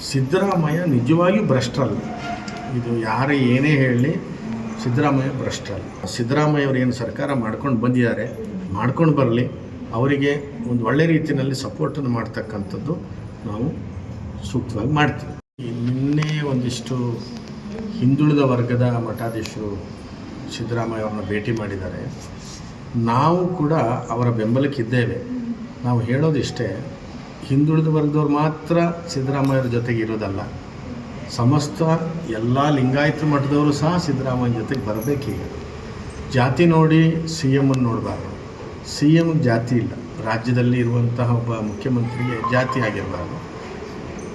ಸಿದ್ದರಾಮಯ್ಯ ನಿಜವಾಗಿಯೂ ಭ್ರಷ್ಟರಲ್ಲ. ಇದು ಯಾರು ಏನೇ ಹೇಳಲಿ, ಸಿದ್ದರಾಮಯ್ಯ ಭ್ರಷ್ಟರಲ್ಲ. ಸಿದ್ದರಾಮಯ್ಯ ಅವರು ಏನು ಸರ್ಕಾರ ಮಾಡ್ಕೊಂಡು ಬಂದಿದ್ದಾರೆ, ಮಾಡ್ಕೊಂಡು ಬರಲಿ. ಅವರಿಗೆ ಒಂದು ಒಳ್ಳೆ ರೀತಿಯಲ್ಲಿ ಸಪೋರ್ಟನ್ನು ಮಾಡ್ತಕ್ಕಂಥದ್ದು ನಾವು ಸೂಕ್ತವಾಗಿ ಮಾಡ್ತೀವಿ. ನಿನ್ನೆ ಒಂದಿಷ್ಟು ಹಿಂದುಳಿದ ವರ್ಗದ ಮಠಾಧೀಶರು ಸಿದ್ದರಾಮಯ್ಯ ಅವ್ರನ್ನ ಭೇಟಿ ಮಾಡಿದ್ದಾರೆ. ನಾವು ಕೂಡ ಅವರ ಬೆಂಬಲಕ್ಕಿದ್ದೇವೆ. ನಾವು ಹೇಳೋದಿಷ್ಟೇ, ಹಿಂದುಳಿದ ವರ್ಗದವ್ರು ಮಾತ್ರ ಸಿದ್ದರಾಮಯ್ಯರ ಜೊತೆಗೆ ಇರೋದಲ್ಲ, ಸಮಸ್ತ ಎಲ್ಲ ಲಿಂಗಾಯತ ಮಠದವರು ಸಹ ಸಿದ್ದರಾಮಯ್ಯ ಜೊತೆಗೆ ಬರಬೇಕೀಗ. ಜಾತಿ ನೋಡಿ ಸಿ ಎಮ್ಮನ್ನು ನೋಡಬಾರ್ದು. ಸಿ ಎಮ್ಗೆ ಜಾತಿ ಇಲ್ಲ. ರಾಜ್ಯದಲ್ಲಿ ಇರುವಂತಹ ಒಬ್ಬ ಮುಖ್ಯಮಂತ್ರಿಗೆ ಜಾತಿ ಆಗಿರಬಾರ್ದು.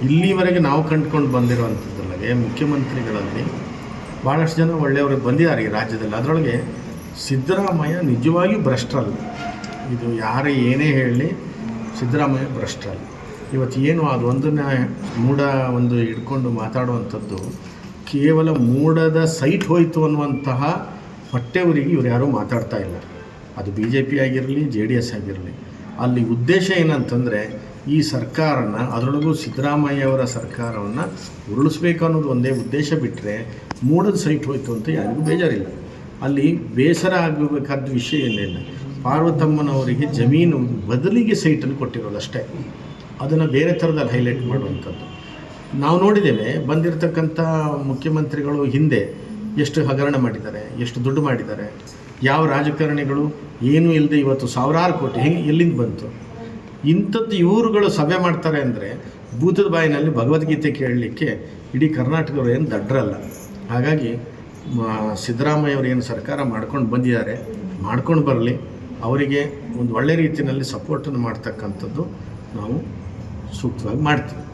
ಇಲ್ಲಿವರೆಗೆ ನಾವು ಕಂಡುಕೊಂಡು ಬಂದಿರುವಂಥದ್ದಲ್ಲದೆ ಮುಖ್ಯಮಂತ್ರಿಗಳಲ್ಲಿ ಭಾಳಷ್ಟು ಜನ ಒಳ್ಳೆಯವರು ಬಂದಿದ್ದಾರೆ ಈ ರಾಜ್ಯದಲ್ಲಿ. ಅದರೊಳಗೆ ಸಿದ್ದರಾಮಯ್ಯ ನಿಜವಾಗಿಯೂ ಭ್ರಷ್ಟರಲ್ಲ. ಇದು ಯಾರು ಏನೇ ಹೇಳಲಿ, ಸಿದ್ದರಾಮಯ್ಯ ಭ್ರಷ್ಟರಲ್ಲ. ಇವತ್ತು ಏನು ಅದು ಒಂದು ಹಿಡ್ಕೊಂಡು ಮಾತಾಡುವಂಥದ್ದು ಕೇವಲ ಮೂಡದ ಸೈಟ್ ಹೋಯಿತು ಅನ್ನುವಂತಹ ಹೊಟ್ಟೆವರಿಗೆ ಇವರು ಯಾರೂ ಮಾತಾಡ್ತಾ ಇಲ್ಲ. ಅದು ಬಿ ಜೆ ಪಿ ಆಗಿರಲಿ, JDS ಆಗಿರಲಿ. ಅಲ್ಲಿ ಉದ್ದೇಶ ಏನಂತಂದರೆ ಈ ಸರ್ಕಾರನ, ಅದರೊಳಗೂ ಸಿದ್ದರಾಮಯ್ಯವರ ಸರ್ಕಾರವನ್ನು ಉರುಳಿಸ್ಬೇಕು ಅನ್ನೋದು ಒಂದೇ ಉದ್ದೇಶ ಬಿಟ್ಟರೆ ಮೂಡದ ಸೈಟ್ ಹೋಯಿತು ಅಂತ ಯಾರಿಗೂ ಬೇಜಾರಿಲ್ಲ. ಅಲ್ಲಿ ಬೇಸರ ಆಗಬೇಕಾದ ವಿಷಯ ಏನಿಲ್ಲ. ಪಾರ್ವತಮ್ಮನವರಿಗೆ ಜಮೀನು ಬದಲಿಗೆ ಸೈಟನ್ನು ಕೊಟ್ಟಿರೋದಷ್ಟೇ. ಅದನ್ನು ಬೇರೆ ಥರದಲ್ಲಿ ಹೈಲೈಟ್ ಮಾಡುವಂಥದ್ದು ನಾವು ನೋಡಿದ್ದೇವೆ. ಬಂದಿರತಕ್ಕಂಥ ಮುಖ್ಯಮಂತ್ರಿಗಳು ಹಿಂದೆ ಎಷ್ಟು ಹಗರಣ ಮಾಡಿದ್ದಾರೆ, ಎಷ್ಟು ದುಡ್ಡು ಮಾಡಿದ್ದಾರೆ. ಯಾವ ರಾಜಕಾರಣಿಗಳು ಏನೂ ಇಲ್ಲದೆ ಇವತ್ತು ಸಾವಿರಾರು ಕೋಟಿ ಎಲ್ಲಿಂದ ಬಂತು? ಇಂಥದ್ದು ಇವರುಗಳು ಸಭೆ ಮಾಡ್ತಾರೆ ಅಂದರೆ ಭೂತದ ಬಾಯಿನಲ್ಲಿ ಭಗವದ್ಗೀತೆ ಕೇಳಲಿಕ್ಕೆ ಇಡೀ ಕರ್ನಾಟಕದವರು ಏನು ದಡ್ರಲ್ಲ. ಹಾಗಾಗಿ ಸಿದ್ದರಾಮಯ್ಯವರು ಏನು ಸರ್ಕಾರ ಮಾಡ್ಕೊಂಡು ಬಂದಿದ್ದಾರೆ, ಮಾಡ್ಕೊಂಡು ಬರಲಿ. ಅವರಿಗೆ ಒಂದು ಒಳ್ಳೆ ರೀತಿಯಲ್ಲಿ ಸಪೋರ್ಟನ್ನು ಮಾಡ್ತಕ್ಕಂಥದ್ದು ನಾವು ಸೂಕ್ತವಾಗಿ ಮಾಡ್ತೀವಿ.